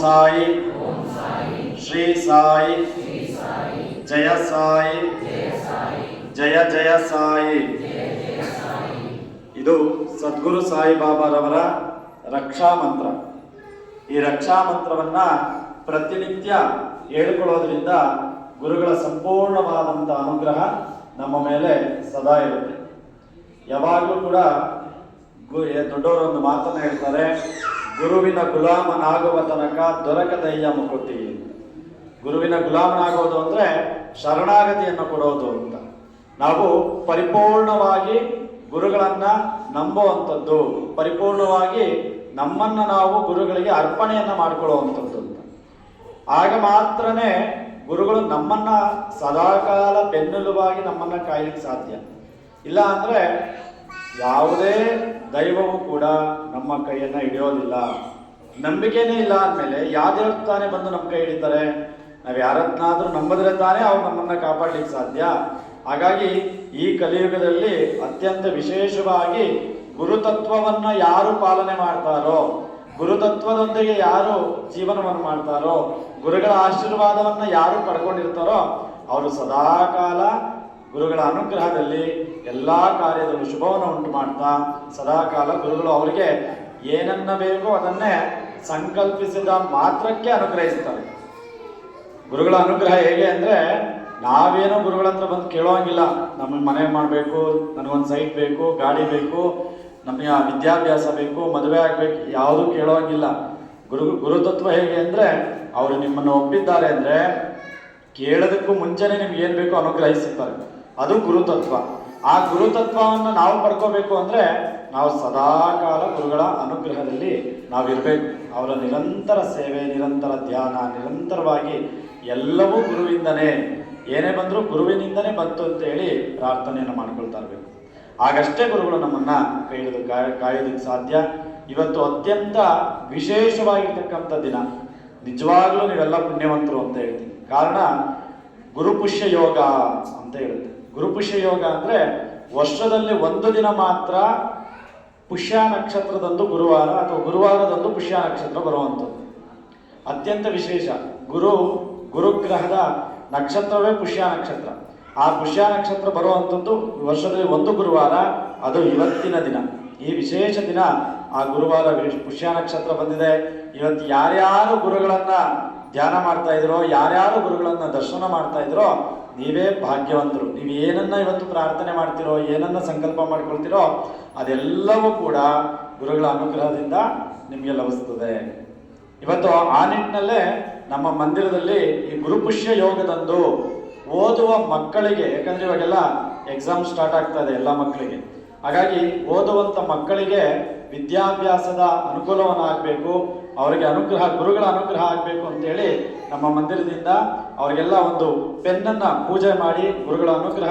ಸಾಯಿ ಶ್ರೀ ಸಾಯಿ ಜಯ ಸಾಯಿ ಜಯ ಜಯ ಸಾಯಿ. ಇದು ಸದ್ಗುರು ಸಾಯಿಬಾಬಾರವರ ರಕ್ಷಾ ಮಂತ್ರ. ಈ ರಕ್ಷಾ ಮಂತ್ರವನ್ನ ಪ್ರತಿನಿತ್ಯ ಹೇಳ್ಕೊಳ್ಳೋದ್ರಿಂದ ಗುರುಗಳ ಸಂಪೂರ್ಣವಾದಂಥ ಅನುಗ್ರಹ ನಮ್ಮ ಮೇಲೆ ಸದಾ ಇರುತ್ತೆ. ಯಾವಾಗಲೂ ಕೂಡ ದೊಡ್ಡವರು ಒಂದು ಮಾತನ್ನು ಹೇಳ್ತಾರೆ, ಗುರುವಿನ ಗುಲಾಮನಾಗುವ ತನಕ ದೊರಕದಯ್ಯ ಮುಕುತಿ. ಗುರುವಿನ ಗುಲಾಮನಾಗೋದು ಅಂದರೆ ಶರಣಾಗತಿಯನ್ನು ಕೊಡೋದು ಅಂತ. ನಾವು ಪರಿಪೂರ್ಣವಾಗಿ ಗುರುಗಳನ್ನ ನಂಬುವಂಥದ್ದು, ಪರಿಪೂರ್ಣವಾಗಿ ನಮ್ಮನ್ನು ನಾವು ಗುರುಗಳಿಗೆ ಅರ್ಪಣೆಯನ್ನು ಮಾಡಿಕೊಳ್ಳುವಂಥದ್ದು ಅಂತ. ಆಗ ಮಾತ್ರನೇ ಗುರುಗಳು ನಮ್ಮನ್ನ ಸದಾಕಾಲ ಬೆನ್ನೆಲುಬಾಗಿ ನಮ್ಮನ್ನ ಕಾಯ್ಲಿಕ್ಕೆ ಸಾಧ್ಯ. ಇಲ್ಲ ಅಂದರೆ ಯಾವುದೇ ದೈವವೂ ಕೂಡ ನಮ್ಮ ಕೈಯನ್ನು ಹಿಡಿಯೋದಿಲ್ಲ. ನಂಬಿಕೆನೇ ಇಲ್ಲ ಅಂದಮೇಲೆ ಯಾವ ತಾನೇ ಬಂದು ನಮ್ಮ ಕೈ ಹಿಡಿತಾರೆ? ನಾವು ಯಾರನ್ನಾದ್ರೂ ನಂಬಿದ್ರೆ ತಾನೇ ಅವ್ರು ನಮ್ಮನ್ನ ಕಾಪಾಡ್ಲಿಕ್ಕೆ ಸಾಧ್ಯ. ಹಾಗಾಗಿ ಈ ಕಲಿಯುಗದಲ್ಲಿ ಅತ್ಯಂತ ವಿಶೇಷವಾಗಿ ಗುರುತತ್ವವನ್ನು ಯಾರು ಪಾಲನೆ ಮಾಡ್ತಾರೋ, ಗುರುತತ್ವದೊಂದಿಗೆ ಯಾರು ಜೀವನವನ್ನು ಮಾಡ್ತಾರೋ, ಗುರುಗಳ ಆಶೀರ್ವಾದವನ್ನು ಯಾರು ಪಡ್ಕೊಂಡಿರ್ತಾರೋ ಅವರು ಸದಾಕಾಲ ಗುರುಗಳ ಅನುಗ್ರಹದಲ್ಲಿ ಎಲ್ಲ ಕಾರ್ಯದಲ್ಲೂ ಶುಭವನ್ನು ಉಂಟು ಮಾಡ್ತಾ ಸದಾಕಾಲ ಗುರುಗಳು ಅವರಿಗೆ ಏನನ್ನ ಬೇಕೋ ಅದನ್ನೇ ಸಂಕಲ್ಪಿಸಿದ ಮಾತ್ರಕ್ಕೆ ಅನುಗ್ರಹಿಸ್ತಾರೆ. ಗುರುಗಳ ಅನುಗ್ರಹ ಹೇಗೆ ಅಂದರೆ, ನಾವೇನೋ ಗುರುಗಳ ಹತ್ರ ಬಂದು ಕೇಳೋಂಗಿಲ್ಲ. ನಮಗೆ ಮನೆ ಮಾಡಬೇಕು, ನನಗೊಂದು ಸೈಟ್ ಬೇಕು, ಗಾಡಿ ಬೇಕು, ನಮಗೆ ವಿದ್ಯಾಭ್ಯಾಸ ಬೇಕು, ಮದುವೆ ಆಗಬೇಕು, ಯಾವುದೂ ಕೇಳೋಂಗಿಲ್ಲ. ಗುರುತತ್ವ ಹೇಗೆ ಅಂದರೆ, ಅವರು ನಿಮ್ಮನ್ನು ಒಪ್ಪಿದ್ದಾರೆ ಅಂದರೆ ಕೇಳೋದಕ್ಕೂ ಮುಂಚೆನೇ ನಿಮ್ಗೆ ಏನು ಬೇಕೋ ಅನುಗ್ರಹಿಸುತ್ತಾರೆ. ಅದು ಗುರುತತ್ವ. ಆ ಗುರುತತ್ವವನ್ನು ನಾವು ಪಡ್ಕೋಬೇಕು ಅಂದರೆ ನಾವು ಸದಾಕಾಲ ಗುರುಗಳ ಅನುಗ್ರಹದಲ್ಲಿ ನಾವಿರಬೇಕು. ಅವರ ನಿರಂತರ ಸೇವೆ, ನಿರಂತರ ಧ್ಯಾನ, ನಿರಂತರವಾಗಿ ಎಲ್ಲವೂ ಗುರುವಿಂದನೇ, ಏನೇ ಬಂದರೂ ಗುರುವಿನಿಂದನೇ ಬಂತು ಅಂತೇಳಿ ಪ್ರಾರ್ಥನೆಯನ್ನು ಮಾಡ್ಕೊಳ್ತಾ ಇರಬೇಕು. ಆಗಷ್ಟೇ ಗುರುಗಳು ನಮ್ಮನ್ನು ಕೈ ಹಿಡಿದು ಕಾಯೋದಕ್ಕೆ ಸಾಧ್ಯ. ಇವತ್ತು ಅತ್ಯಂತ ವಿಶೇಷವಾಗಿರ್ತಕ್ಕಂಥ ದಿನ. ನಿಜವಾಗ್ಲೂ ನೀವೆಲ್ಲ ಪುಣ್ಯವಂತರು ಅಂತ ಹೇಳ್ತೀನಿ. ಕಾರಣ ಗುರುಪುಷ್ಯ ಯೋಗ ಅಂತ ಹೇಳುತ್ತೆ. ಗುರುಪುಷ್ಯ ಯೋಗ ಅಂದರೆ ವರ್ಷದಲ್ಲಿ ಒಂದು ದಿನ ಮಾತ್ರ ಪುಷ್ಯ ನಕ್ಷತ್ರದಂದು ಗುರುವಾರ ಅಥವಾ ಗುರುವಾರದಂದು ಪುಷ್ಯ ನಕ್ಷತ್ರ ಬರುವಂಥದ್ದು ಅತ್ಯಂತ ವಿಶೇಷ. ಗುರುಗ್ರಹದ ನಕ್ಷತ್ರವೇ ಪುಷ್ಯ ನಕ್ಷತ್ರ. ಆ ಪುಷ್ಯ ನಕ್ಷತ್ರ ಬರುವಂಥದ್ದು ವರ್ಷದಲ್ಲಿ ಒಂದು ಗುರುವಾರ, ಅದು ಇವತ್ತಿನ ದಿನ. ಈ ವಿಶೇಷ ದಿನ ಆ ಗುರುವಾರ ಪುಷ್ಯ ನಕ್ಷತ್ರ ಬಂದಿದೆ. ಇವತ್ತು ಯಾರ್ಯಾರು ಗುರುಗಳನ್ನ ಧ್ಯಾನ ಮಾಡ್ತಾ ಇದ್ರೋ, ಯಾರ್ಯಾರು ಗುರುಗಳನ್ನ ದರ್ಶನ ಮಾಡ್ತಾ ಇದ್ರೋ ನೀವೇ ಭಾಗ್ಯವಂತರು. ನೀವು ಏನನ್ನ ಇವತ್ತು ಪ್ರಾರ್ಥನೆ ಮಾಡ್ತಿರೋ, ಏನನ್ನ ಸಂಕಲ್ಪ ಮಾಡ್ಕೊಳ್ತಿರೋ ಅದೆಲ್ಲವೂ ಕೂಡ ಗುರುಗಳ ಅನುಗ್ರಹದಿಂದ ನಿಮಗೆ ಲಭಿಸ್ತದೆ. ಇವತ್ತು ಆ ನಿಟ್ಟಿನಲ್ಲೇ ನಮ್ಮ ಮಂದಿರದಲ್ಲಿ ಈ ಗುರುಪುಷ್ಯ ಯೋಗದಂದು ಓದುವ ಮಕ್ಕಳಿಗೆ, ಯಾಕಂದ್ರೆ ಇವಾಗೆಲ್ಲ ಎಕ್ಸಾಮ್ ಸ್ಟಾರ್ಟ್ ಆಗ್ತಾ ಇದೆ ಎಲ್ಲ ಮಕ್ಕಳಿಗೆ, ಹಾಗಾಗಿ ಓದುವಂಥ ಮಕ್ಕಳಿಗೆ ವಿದ್ಯಾಭ್ಯಾಸದ ಅನುಕೂಲವನ್ನು ಆಗಬೇಕು, ಅವರಿಗೆ ಗುರುಗಳ ಅನುಗ್ರಹ ಆಗಬೇಕು ಅಂತೇಳಿ ನಮ್ಮ ಮಂದಿರದಿಂದ ಅವರಿಗೆಲ್ಲ ಒಂದು ಪೆನ್ನನ್ನು ಪೂಜೆ ಮಾಡಿ ಗುರುಗಳ ಅನುಗ್ರಹ